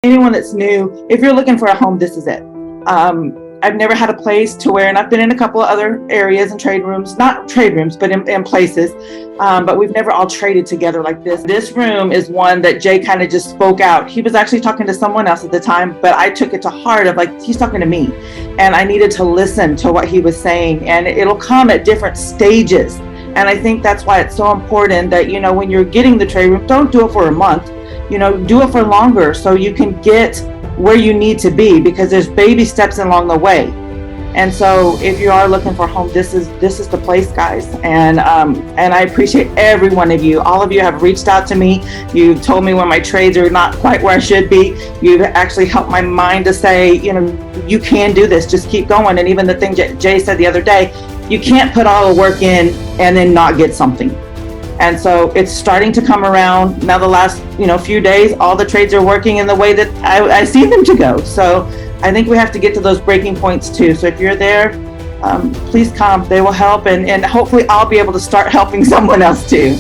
anyone that's new, if you're looking for a home, this is it. I've never had a place to where, and I've been in a couple of other areas and trade rooms, not trade rooms, but in places, but we've never all traded together like this. This room is one that Jay kind of just spoke out. He was actually talking to someone else at the time, but I took it to heart of like, he's talking to me, and I needed to listen to what he was saying, and it'll come at different stages. And I think that's why it's so important that, you know, when you're getting the trade room, don't do it for a month, you know, do it for longer so you can get where you need to be, because there's baby steps along the way. And so if you are looking for a home, this is the place, guys. And I appreciate every one of you. All of you have reached out to me. You've told me when my trades are not quite where I should be. You've actually helped my mind to say, you know, you can do this, just keep going. And even the thing Jay said the other day, you can't put all the work in and then not get something. And so it's starting to come around. Now the last, few days, all the trades are working in the way that I see them to go. So I think we have to get to those breaking points too. So if you're there, please come. They will help, and hopefully I'll be able to start helping someone else too.